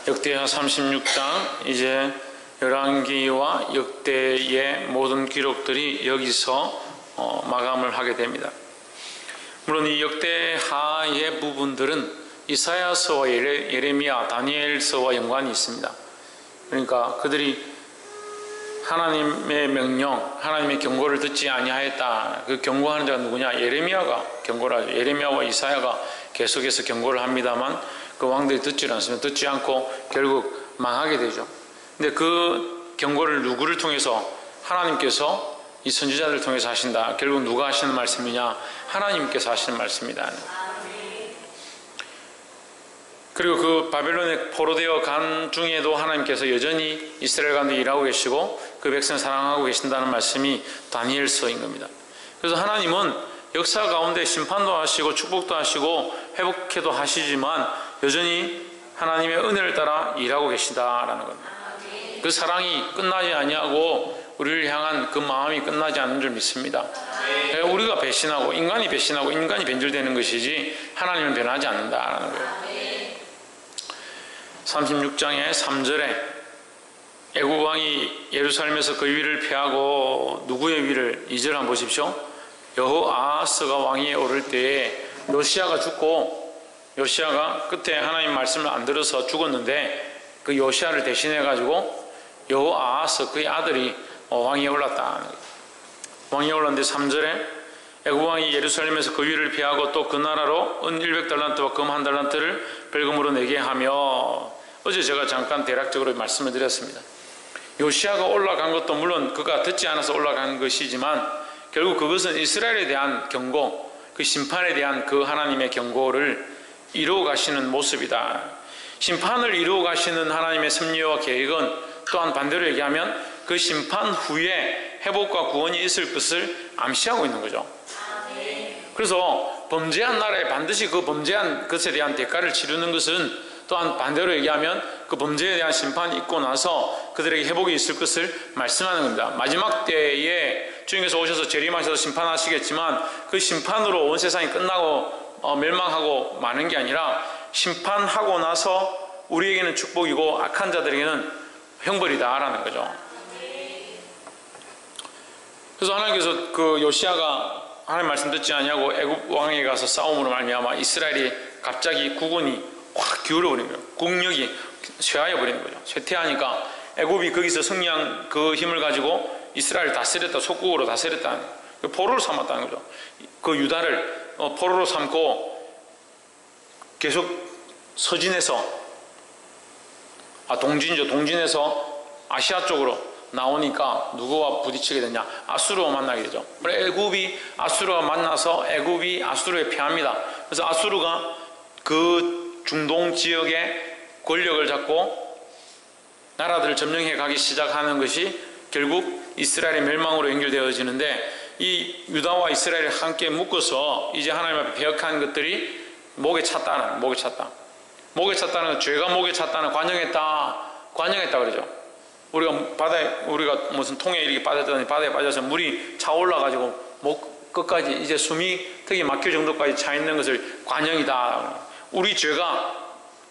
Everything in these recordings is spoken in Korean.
역대하 36장 이제 열왕기와 역대의 모든 기록들이 여기서 마감을 하게 됩니다. 물론 이 역대하의 부분들은 이사야서와 예레미야, 다니엘서와 연관이 있습니다. 그러니까 그들이 하나님의 명령, 하나님의 경고를 듣지 아니하였다. 그 경고하는 자가 누구냐? 예레미야가 경고를 하죠. 예레미야와 이사야가 계속해서 경고를 합니다만 그 왕들이 듣지 않습니다. 듣지 않고 결국 망하게 되죠. 근데 그 경고를 누구를 통해서? 하나님께서 이 선지자들을 통해서 하신다. 결국 누가 하시는 말씀이냐? 하나님께서 하시는 말씀이다. 그리고 그 바벨론에 포로되어 간 중에도 하나님께서 여전히 이스라엘 가운데 일하고 계시고 그 백성을 사랑하고 계신다는 말씀이 다니엘서인 겁니다. 그래서 하나님은 역사 가운데 심판도 하시고 축복도 하시고 회복해도 하시지만 여전히 하나님의 은혜를 따라 일하고 계시다라는 겁니다. 그 사랑이 끝나지 아니하고 우리를 향한 그 마음이 끝나지 않는 줄 믿습니다. 우리가 배신하고 인간이 변질되는 것이지 하나님은 변하지 않는다라는 거예요. 36장의 3절에 애굽 왕이 예루살렘에서 그 위를 폐하고 누구의 위를? 2절 한번 보십시오. 여호아하스가 왕위에 오를 때에 요시야가 죽고 요시야가 끝에 하나님 말씀을 안 들어서 죽었는데 그 요시야를 대신해 가지고 여호아하스 그의 아들이 왕위에 올랐다. 왕위에 올랐는데 3절에 애굽 왕이 예루살렘에서 그 위를 폐하고 또 그 나라로 은 100달란트와 금 1달란트를 벌금으로 내게 하며, 어제 제가 잠깐 대략적으로 말씀을 드렸습니다. 요시야가 올라간 것도 물론 그가 듣지 않아서 올라간 것이지만 결국 그것은 이스라엘에 대한 경고, 그 심판에 대한 그 하나님의 경고를 이루어 가시는 모습이다. 심판을 이루어 가시는 하나님의 섭리와 계획은 또한 반대로 얘기하면 그 심판 후에 회복과 구원이 있을 것을 암시하고 있는 거죠. 그래서 범죄한 나라에 반드시 그 범죄한 것에 대한 대가를 치르는 것은 또한 반대로 얘기하면 그 범죄에 대한 심판이 있고 나서 그들에게 회복이 있을 것을 말씀하는 겁니다. 마지막 때에 주님께서 오셔서 재림하셔서 심판하시겠지만 그 심판으로 온 세상이 끝나고 멸망하고 마는 게 아니라 심판하고 나서 우리에게는 축복이고 악한 자들에게는 형벌이다라는 거죠. 그래서 하나님께서 그 요시야가 하나님 말씀 듣지 아니하고 애굽 왕에게 가서 싸움으로 말미암아 이스라엘이 갑자기 국운이 확 기울어버린 거예요. 국력이 쇠하여 버리는 거죠. 쇠퇴하니까 애굽이 거기서 승리한 그 힘을 가지고 이스라엘을 다스렸다, 속국으로 다스렸다, 포로로 삼았다는 거죠. 그 유다를 포로로 삼고 계속 서진에서 동진에서 아시아 쪽으로 나오니까 누구와 부딪히게 되냐? 아수르와 만나게 되죠. 애굽이 아수르와 만나서 애굽이 아수르에 패합니다. 그래서 아수르가 그 중동 지역의 권력을 잡고 나라들을 점령해 가기 시작하는 것이 결국 이스라엘의 멸망으로 연결되어지는데, 이 유다와 이스라엘을 함께 묶어서 이제 하나님 앞에 배역한 것들이 목에 찼다. 목에 찼다는 건 죄가 목에 찼다는 관영했다 그러죠. 우리가 무슨 통에 이렇게 빠졌더니 바다에 빠져서 물이 차올라가지고 목 끝까지 이제 숨이 턱이 막힐 정도까지 차 있는 것을 관영이다. 우리 죄가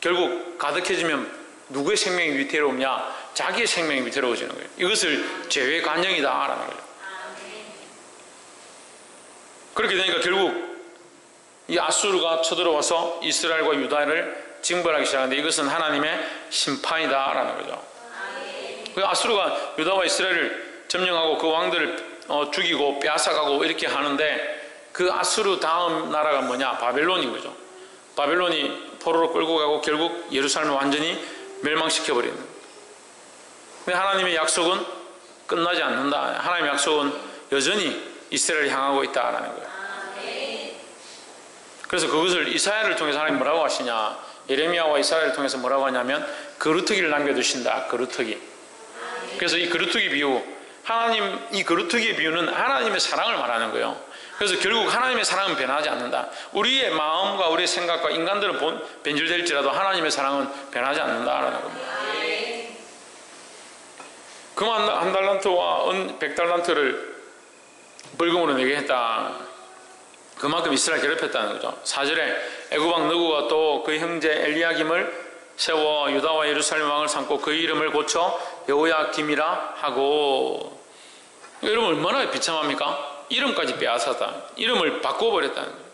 결국 가득해지면 누구의 생명이 위태로우냐? 자기의 생명이 위태로워지는 거예요. 이것을 죄의 관영이다라는 거죠. 그렇게 되니까 결국 이 아수르가 쳐들어와서 이스라엘과 유다를 징벌하기 시작하는데 이것은 하나님의 심판이다라는 거죠. 아수르가 유다와 이스라엘을 점령하고 그 왕들을 죽이고 빼앗아가고 이렇게 하는데 그 아수르 다음 나라가 뭐냐? 바벨론인 거죠. 바벨론이 포로로 끌고 가고 결국 예루살렘을 완전히 멸망시켜버리는 거예요. 근데 하나님의 약속은 끝나지 않는다. 하나님의 약속은 여전히 이스라엘을 향하고 있다라는 거예요. 그래서 그것을 이사야를 통해서 하나님 뭐라고 하시냐? 예레미야와 이사야를 통해서 뭐라고 하냐면 거루터기를 남겨두신다. 거루터기. 그래서 이 거루터기 비유, 이 거루터기의 비유는 하나님의 사랑을 말하는 거예요. 그래서 결국 하나님의 사랑은 변하지 않는다. 우리의 마음과 우리의 생각과 인간들은 변질될지라도 하나님의 사랑은 변하지 않는다라는 겁니다. 금 1달란트와 은 100달란트를 벌금으로 내게 했다. 그만큼 이스라엘 괴롭혔다는 거죠. 4절에 애굽 왕 느고가 또 그 형제 엘리야김을 세워 유다와 예루살렘 왕을 삼고 그 이름을 고쳐 여호야김이라 하고. 여러분 얼마나 비참합니까? 이름까지 빼앗았다. 이름을 바꿔버렸다는 거예요.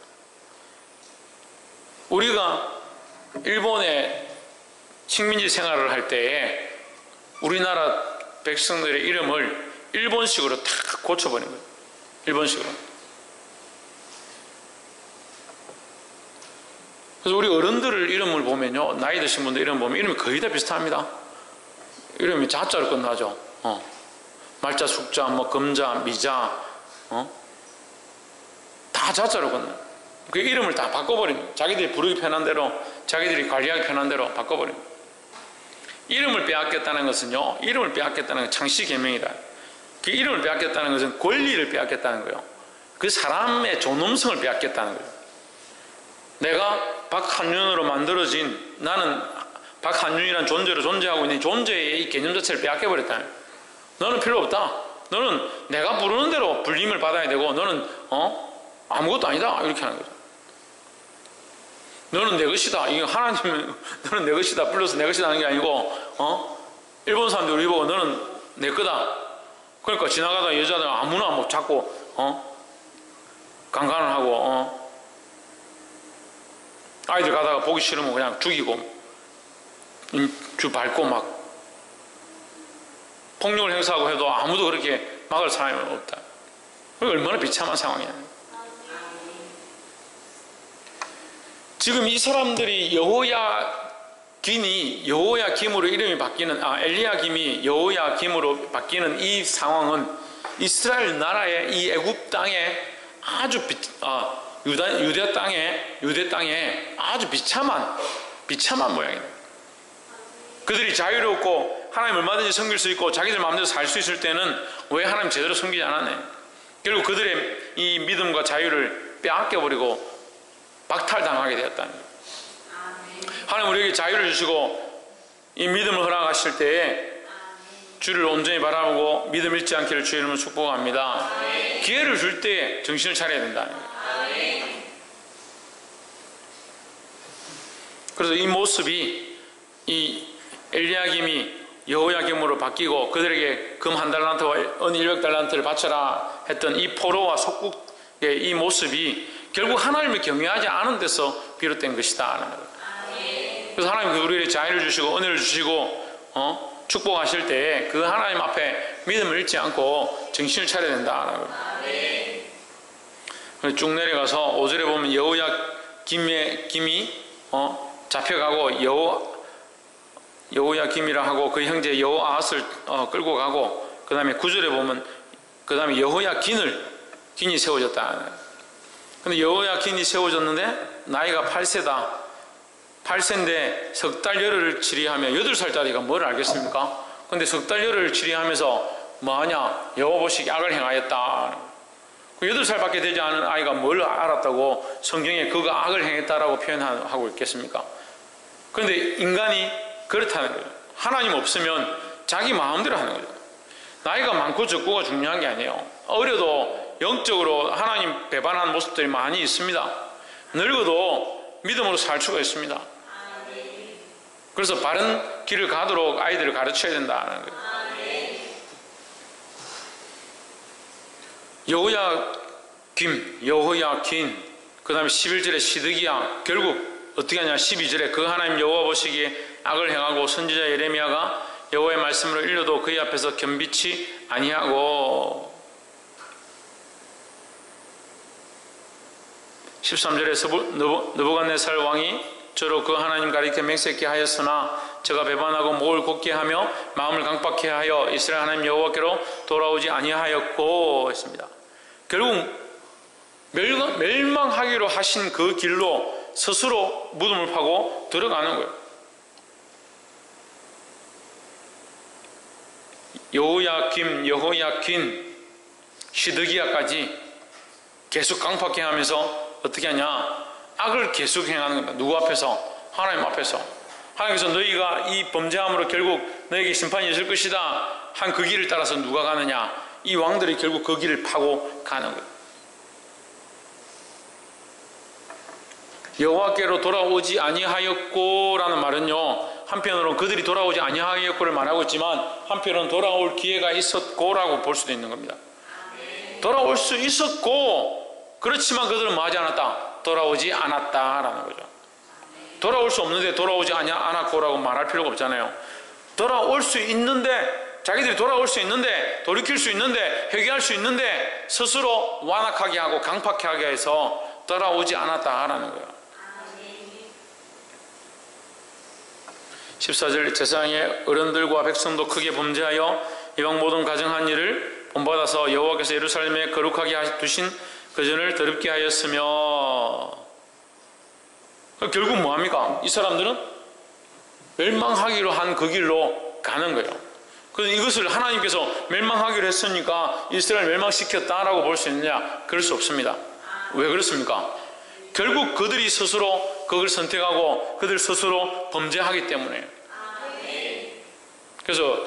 우리가 일본에 식민지 생활을 할 때에 우리나라 백성들의 이름을 일본식으로 탁 고쳐버린 거예요. 일본식으로. 그래서 우리 어른들 이름을 보면요, 나이 드신 분들 이름 보면 이름이 거의 다 비슷합니다. 이름이 자자로 끝나죠. 말자, 숙자, 뭐 금자, 미자, 다 자자로 끝나요. 그 이름을 다 바꿔버립니다. 자기들이 부르기 편한 대로, 자기들이 관리하기 편한 대로 바꿔버립니다. 이름을 빼앗겠다는 것은요, 이름을 빼앗겠다는 건 창씨 계명이다. 그 이름을 빼앗겠다는 것은 권리를 빼앗겠다는 거예요. 그 사람의 존엄성을 빼앗겠다는 거예요. 내가 박한윤으로 만들어진, 나는 박한윤이라는 존재로 존재하고 있는 존재의 이 개념 자체를 빼앗겨버렸다는 거예요. 너는 필요 없다. 너는 내가 부르는 대로 불림을 받아야 되고, 너는 아무것도 아니다. 이렇게 하는 거죠. 너는 내 것이다. 이게 하나님은 너는 내 것이다. 불러서 내 것이다 하는 게 아니고, 일본 사람들이 우리 보고 너는 내 거다. 그러니까 지나가다 여자들 아무나 뭐 자꾸 강간을 하고, 아이들 가다가 보기 싫으면 그냥 죽이고, 주 밟고 막 폭력을 행사하고 해도 아무도 그렇게 막을 사람이 없다. 얼마나 비참한 상황이야. 지금 이 사람들이 여호야김으로 이름이 바뀌는, 엘리야김이 여호야김으로 바뀌는 이 상황은 이스라엘 나라의 이 애굽 땅에 아주 유대 땅에 아주 비참한 모양이다. 그들이 자유롭고 하나님 얼마든지 섬길 수 있고 자기들 마음대로 살 수 있을 때는 왜 하나님 제대로 섬기지 않았네. 결국 그들의 이 믿음과 자유를 빼앗겨버리고 박탈당하게 되었다는 거예요. 하나님 우리에게 자유를 주시고 이 믿음을 허락하실 때에 주를 온전히 바라보고 믿음 잃지 않기를 주의 이름으로 축복합니다. 기회를 줄 때에 정신을 차려야 된다는 거예요. 그래서 이 모습이 이 엘리야김이 여호야김으로 바뀌고 그들에게 금 1달란트와 은 100달란트를 바쳐라 했던 이 포로와 속국의 이 모습이 결국 하나님을 경외하지 않은 데서 비롯된 것이다. 그래서 하나님 우리에게 자유를 주시고 은혜를 주시고 축복하실 때 그 하나님 앞에 믿음을 잃지 않고 정신을 차려야 된다. 쭉 내려가서 5절에 보면 여호야김이 잡혀가고 여호야김이라 하고 그 형제 여호아핫을 끌고 가고, 그 다음에 9절에 보면 그 다음에 여호야긴이 세워졌다. 근데 여호야긴이 세워졌는데 나이가 8세다. 8세인데 석 달 열흘을 치리하며, 8살짜리가 뭘 알겠습니까? 근데 석 달 열흘을 치리하면서 뭐하냐? 여호와 보시기에 악을 행하였다. 8살밖에 되지 않은 아이가 뭘 알았다고 성경에 그가 악을 행했다라고 표현하고 있겠습니까? 그런데 인간이 그렇다는 거예요. 하나님 없으면 자기 마음대로 하는 거죠. 나이가 많고 적고가 중요한 게 아니에요. 어려도 영적으로 하나님 배반하는 모습들이 많이 있습니다. 늙어도 믿음으로 살 수가 있습니다. 그래서 바른 길을 가도록 아이들을 가르쳐야 된다는 거예요. 여호야긴, 그 다음에 11절에 시드기야. 결국 어떻게 하냐? 12절에 그 하나님 여호와 보시기에 악을 행하고 선지자 예레미야가 여호와의 말씀으로 일러도 그의 앞에서 겸비치 아니하고. 13절에 느부갓네살 왕이 저로 그 하나님 가리켜 맹세케 하였으나 저가 배반하고 목을 곧게 하며 마음을 강박케 하여 이스라엘 하나님 여호와께로 돌아오지 아니하였고 했습니다. 결국 멸망하기로 하신 그 길로 스스로 무덤을 파고 들어가는 거예요. 여호야긴, 시드기야까지 계속 강팍해 하면서 어떻게 하냐? 악을 계속 행하는 겁니다. 누구 앞에서? 하나님 앞에서. 하나님께서 너희가 이 범죄함으로 결국 너에게 심판이 있을 것이다 한 그 길을 따라서 누가 가느냐? 이 왕들이 결국 그 길을 파고 가는 거예요. 여호와께로 돌아오지 아니하였고라는 말은요, 한편으로는 그들이 돌아오지 아니하였고를 말하고 있지만 한편으로는 돌아올 기회가 있었고라고 볼 수도 있는 겁니다. 돌아올 수 있었고, 그렇지만 그들은 뭐 하지 않았다? 돌아오지 않았다라는 거죠. 돌아올 수 없는데 돌아오지 않았고라고 말할 필요가 없잖아요. 돌아올 수 있는데, 자기들이 돌아올 수 있는데, 돌이킬 수 있는데, 회개할 수 있는데 스스로 완악하게 하고 강팍하게 해서 돌아오지 않았다라는 거예요. 14절, 제사장의 어른들과 백성도 크게 범죄하여 이방 모든 가정한 일을 본받아서 여호와께서 예루살렘에 거룩하게 두신 그 전을 더럽게 하였으며, 결국 뭐합니까? 이 사람들은 멸망하기로 한 그 길로 가는 거예요. 그래서 이것을 하나님께서 멸망하기로 했으니까 이스라엘 멸망시켰다라고 볼 수 있느냐? 그럴 수 없습니다. 왜 그렇습니까? 결국 그들이 스스로 그걸 선택하고 그들 스스로 범죄하기 때문에. 그래서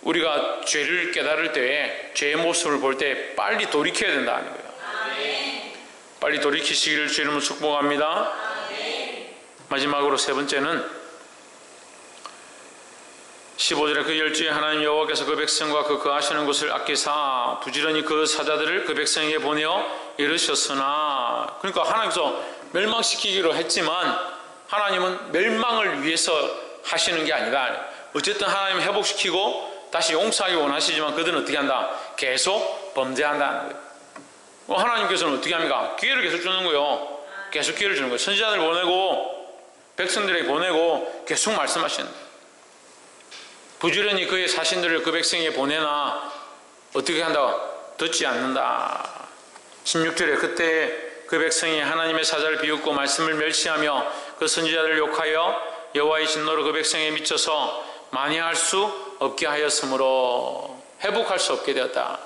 우리가 죄를 깨달을 때, 죄의 모습을 볼 때 빨리 돌이켜야 된다는 거예요. 빨리 돌이키시기를 주의 이름으로 축복합니다. 마지막으로 세 번째는 15절에 그 열주에 하나님 여호와께서 그 백성과 그 거하시는 곳을 아끼사 부지런히 그 사자들을 그 백성에게 보내어 이르셨으나, 그러니까 하나님께서 멸망시키기로 했지만 하나님은 멸망을 위해서 하시는 게 아니라 어쨌든 하나님 회복시키고 다시 용서하기 원하시지만 그들은 어떻게 한다? 계속 범죄한다는 거예요. 하나님께서는 어떻게 합니까? 기회를 계속 주는 거예요. 계속 기회를 주는 거예요. 선지자들 보내고 백성들에게 보내고 계속 말씀하시는 거예요. 부지런히 그의 사신들을 그 백성에게 보내나 어떻게 한다? 듣지 않는다. 16절에 그때 그 백성이 하나님의 사자를 비웃고 말씀을 멸시하며 그 선지자들을 욕하여 여호와의 진노로 그 백성에 미쳐서 만회할 수 없게 하였으므로, 회복할 수 없게 되었다.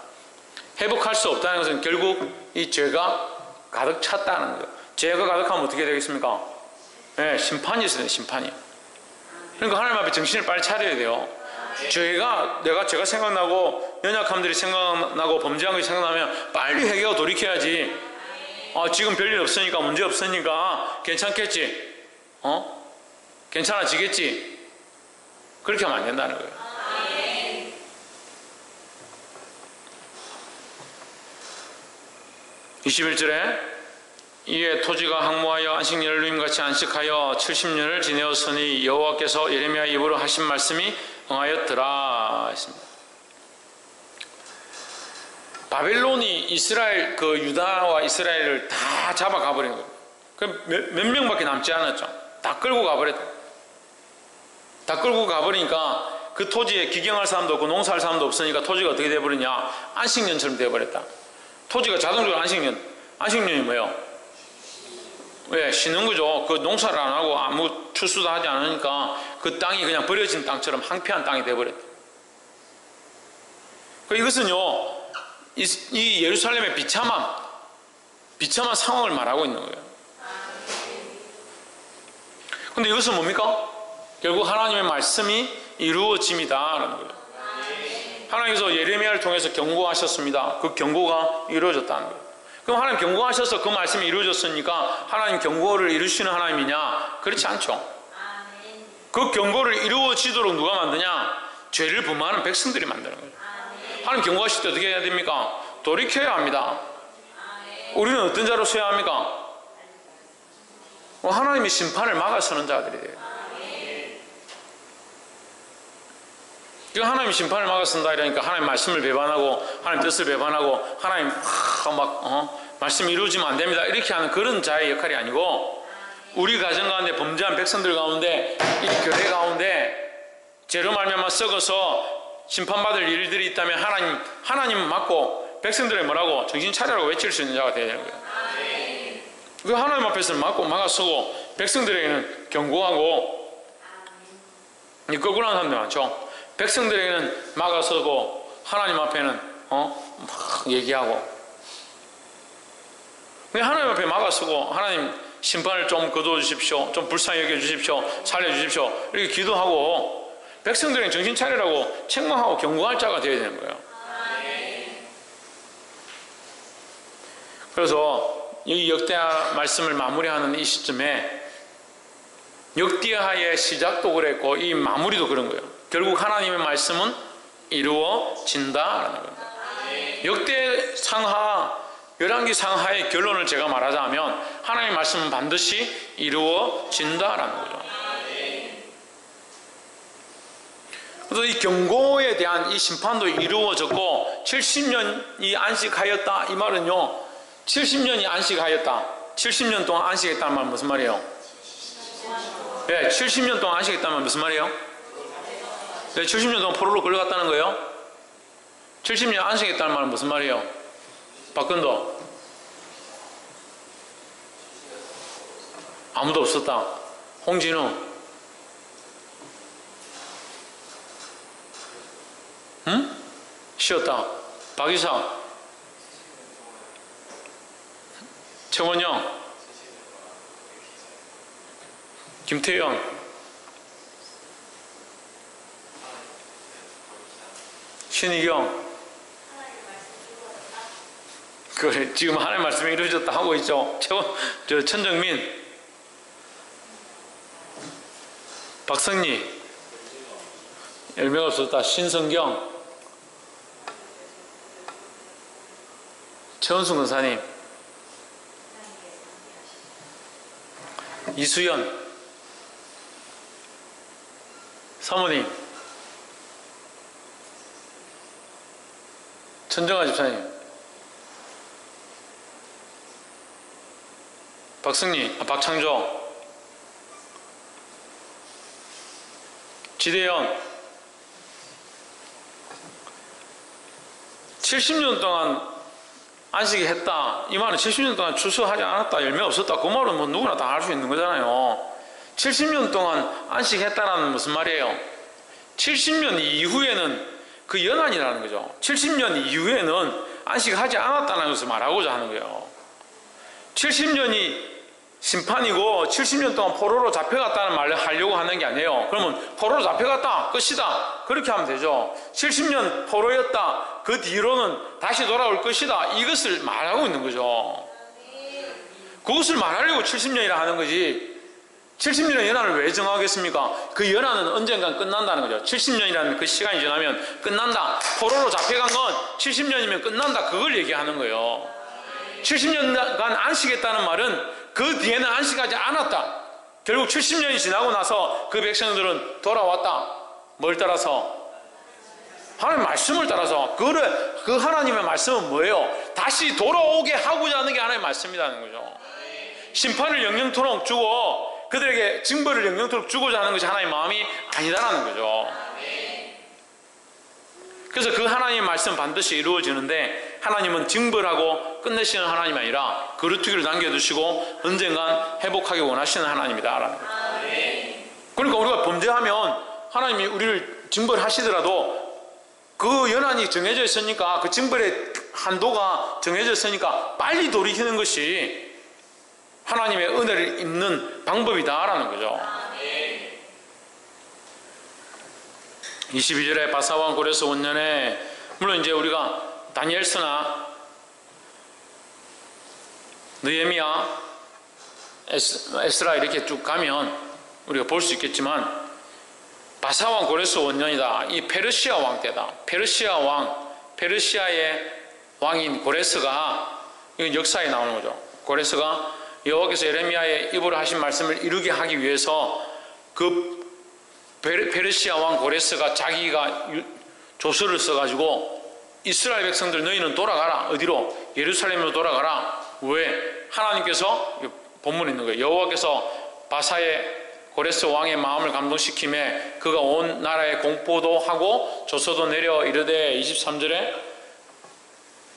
회복할 수 없다는 것은 결국 이 죄가 가득 찼다는 거예요. 죄가 가득하면 어떻게 되겠습니까? 네, 심판이 있어야 돼요. 심판이. 그러니까 하나님 앞에 정신을 빨리 차려야 돼요. 죄가 생각나고 연약함들이 생각나고 범죄한 것이 생각나면 빨리 회개하고 돌이켜야지. 지금 별일 없으니까, 문제 없으니까 괜찮겠지, 괜찮아지겠지, 그렇게 하면 안 된다는 거예요. 21절에 이에 토지가 항모하여 안식년을 누임같이 안식하여 70년을 지내었으니 여호와께서 예레미야 입으로 하신 말씀이 응하였더라 했습니다. 바벨론이 이스라엘, 그 유다와 이스라엘을 다 잡아가 버린 거예요. 그럼 몇 명밖에 남지 않았죠. 다 끌고 가버렸다. 다 끌고 가버리니까 그 토지에 기경할 사람도 없고 농사할 사람도 없으니까 토지가 어떻게 돼버리냐? 안식년처럼 돼버렸다. 토지가 자동적으로 안식년이 뭐예요? 왜? 쉬는 거죠. 그 농사를 안 하고 아무 출수도 하지 않으니까 그 땅이 그냥 버려진 땅처럼 황폐한 땅이 돼버렸다. 이것은요, 이 예루살렘의 비참한 상황을 말하고 있는 거예요. 근데 이것은 뭡니까? 결국 하나님의 말씀이 이루어짐이다라는 거예요. 하나님께서 예레미야를 통해서 경고하셨습니다. 그 경고가 이루어졌다는 거예요. 그럼 하나님 경고하셔서 그 말씀이 이루어졌으니까 하나님 경고를 이루시는 하나님이냐? 그렇지 않죠. 그 경고를 이루어지도록 누가 만드냐? 죄를 범하는 백성들이 만드는 거예요. 하나님 경고하실 때 어떻게 해야 됩니까? 돌이켜야 합니다. 우리는 어떤 자로 서야 합니까? 하나님의 심판을 막아서는 자들이 돼요. 하나님 심판을 막아선다 이러니까 하나님 말씀을 배반하고 하나님 뜻을 배반하고 하나님 말씀이 이루어지면 안 됩니다 이렇게 하는 그런 자의 역할이 아니고, 우리 가정 가운데 범죄한 백성들 가운데, 이 교회 가운데 죄로 말미암아 썩어서 심판받을 일들이 있다면 하나님 맞고 백성들의 뭐라고 정신 차리라고 외칠 수 있는 자가 되어야 되는 거예요. 그 하나님 앞에서는 맞고 막아서고 백성들에게는 경고하고, 거꾸로 하는 사람들 많죠. 백성들에게는 막아서고 하나님 앞에는 막 얘기하고. 하나님 앞에 막아서고 하나님 심판을 좀 거두어 주십시오, 좀 불쌍히 여겨 주십시오, 살려 주십시오 이렇게 기도하고, 백성들에게는 정신 차리라고 책망하고 경고할 자가 되어야 되는 거예요. 그래서 이 역대하 말씀을 마무리하는 이 시점에 역대하의 시작도 그랬고 이 마무리도 그런 거예요. 결국 하나님의 말씀은 이루어진다라는 겁니다. 역대 상하, 열왕기 상하의 결론을 제가 말하자면 하나님의 말씀은 반드시 이루어진다라는 거죠. 그래서 이 경고에 대한 이 심판도 이루어졌고 70년이 안식하였다 이 말은요, 70년이 안식하였다, 70년 동안 안식했다는 말은 무슨 말이에요? 네, 70년 동안 안식했다는 말은 무슨 말이에요? 네, 70년 동안 포로로 끌려갔다는 거예요? 70년 안식했다는 말은 무슨 말이에요? 박근도 아무도 없었다. 홍진우 응? 쉬었다. 박이사 최원영 김태현 신희경 그래, 지금 하나님의 말씀이 이루어졌다 하고 있죠. 천정민 박성리 열매가 없었다. 신성경 최원순 권사님 이수연 사모님 천정아 집사님 박승리 박창조 지대현 70년 동안 안식이 했다 이 말은 70년 동안 추수하지 않았다 열매 없었다 그 말은 뭐 누구나 다 알 수 있는 거잖아요. 70년 동안 안식했다라는 무슨 말이에요? 70년 이후에는 그 연한이라는 거죠. 70년 이후에는 안식하지 않았다는 것을 말하고자 하는 거예요. 70년이 심판이고 70년 동안 포로로 잡혀갔다는 말을 하려고 하는 게 아니에요. 그러면 포로로 잡혀갔다 끝이다 그렇게 하면 되죠. 70년 포로였다 그 뒤로는 다시 돌아올 것이다 이것을 말하고 있는 거죠. 그것을 말하려고 70년이라 하는 거지 70년의 연한을 왜 정하겠습니까? 그 연한은 언젠간 끝난다는 거죠. 70년이라는 그 시간이 지나면 끝난다. 포로로 잡혀간 건 70년이면 끝난다 그걸 얘기하는 거예요. 70년간 안식했다는 말은 그 뒤에는 안식하지 않았다. 결국 70년이 지나고 나서 그 백성들은 돌아왔다. 뭘 따라서? 하나님의 말씀을 따라서. 그 하나님의 말씀은 뭐예요? 다시 돌아오게 하고자 하는 게 하나님의 말씀이라는 거죠. 심판을 영영토록 주고 그들에게 징벌을 영영토록 주고자 하는 것이 하나님의 마음이 아니다라는 거죠. 그래서 그 하나님의 말씀은 반드시 이루어지는데 하나님은 징벌하고 끝내시는 하나님이 아니라 거루투기를 남겨두시고 언젠간 회복하기 원하시는 하나님이다라는 거죠. 그러니까 우리가 범죄하면 하나님이 우리를 징벌하시더라도 그 연한이 정해져 있으니까 그 징벌의 한도가 정해져 있으니까 빨리 돌이키는 것이 하나님의 은혜를 입는 방법이다라는 거죠. 22절에 바사왕 고레스 원년에 물론 이제 우리가 다니엘서나 느헤미야 에스라 이렇게 쭉 가면 우리가 볼 수 있겠지만 바사왕 고레스 원년이다. 이 페르시아 왕 때다. 페르시아의 왕인 고레스가 이건 역사에 나오는 거죠. 고레스가 여호와께서 예레미야의 입으로 하신 말씀을 이루게 하기 위해서 그 페르시아 왕 고레스가 자기가 조서를 써가지고 이스라엘 백성들 너희는 돌아가라. 어디로? 예루살렘으로 돌아가라. 왜? 하나님께서 본문에 있는 거예요. 여호와께서 바사의 고레스 왕의 마음을 감동시킴에 그가 온 나라에 공포도 하고 조서도 내려 이르되 23절에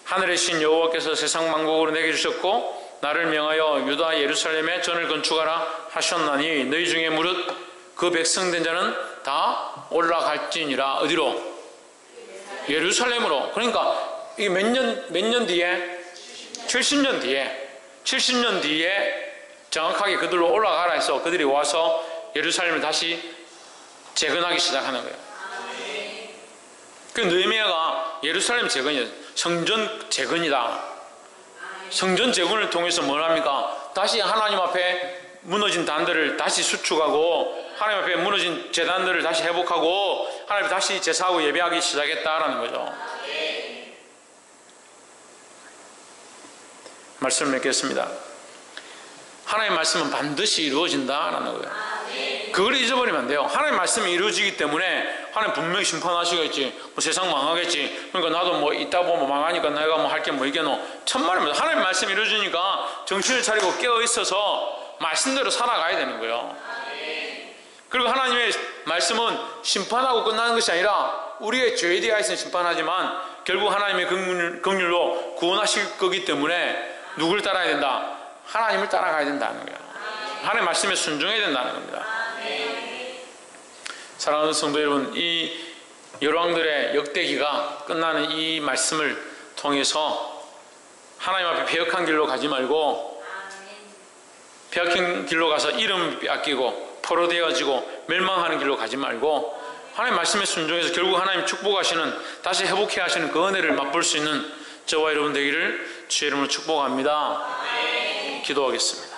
하늘의 신 여호와께서 세상 만국으로 내게 주셨고 나를 명하여 유다 예루살렘에 전을 건축하라 하셨나니 너희 중에 무릇 그 백성된 자는 다 올라갈지니라. 어디로? 예루살렘으로. 그러니까 이게 몇 년 뒤에? 70년 뒤에 정확하게 그들로 올라가라 해서 그들이 와서 예루살렘을 다시 재건하기 시작하는 거예요. 그 느헤미야가 예루살렘 재건이에요. 성전 재건이다. 성전 재건을 통해서 뭘 합니까? 다시 하나님 앞에 무너진 단들을 다시 수축하고 하나님 앞에 무너진 제단들을 다시 회복하고 하나님 앞에 다시 제사하고 예배하기 시작했다라는 거죠. 말씀을 맺겠습니다. 하나님의 말씀은 반드시 이루어진다라는 거예요. 그걸 잊어버리면 안 돼요. 하나님의 말씀이 이루어지기 때문에 하나님 분명히 심판하시겠지. 뭐 세상 망하겠지. 그러니까 나도 뭐 이따 보면 망하니까 내가 뭐 할 게 뭐 있겠노. 천만입니다. 하나님의 말씀이 이루어지니까 정신을 차리고 깨어 있어서 말씀대로 살아가야 되는 거예요. 그리고 하나님의 말씀은 심판하고 끝나는 것이 아니라 우리의 죄에 대하여서는 심판하지만 결국 하나님의 긍휼로 구원하실 거기 때문에 누구를 따라야 된다? 하나님을 따라가야 된다는 거예요. 하나님의 말씀에 순종해야 된다는 겁니다. 사랑하는 성도 여러분, 이 열왕들의 역대기가 끝나는 이 말씀을 통해서 하나님 앞에 배역한 길로 가지 말고 배역한 길로 가서 이름 빼앗기고 포로되어지고 멸망하는 길로 가지 말고 하나님 말씀에 순종해서 결국 하나님 축복하시는 다시 회복해 하시는 그 은혜를 맛볼 수 있는 저와 여러분 되기를 주의 이름으로 축복합니다. 기도하겠습니다.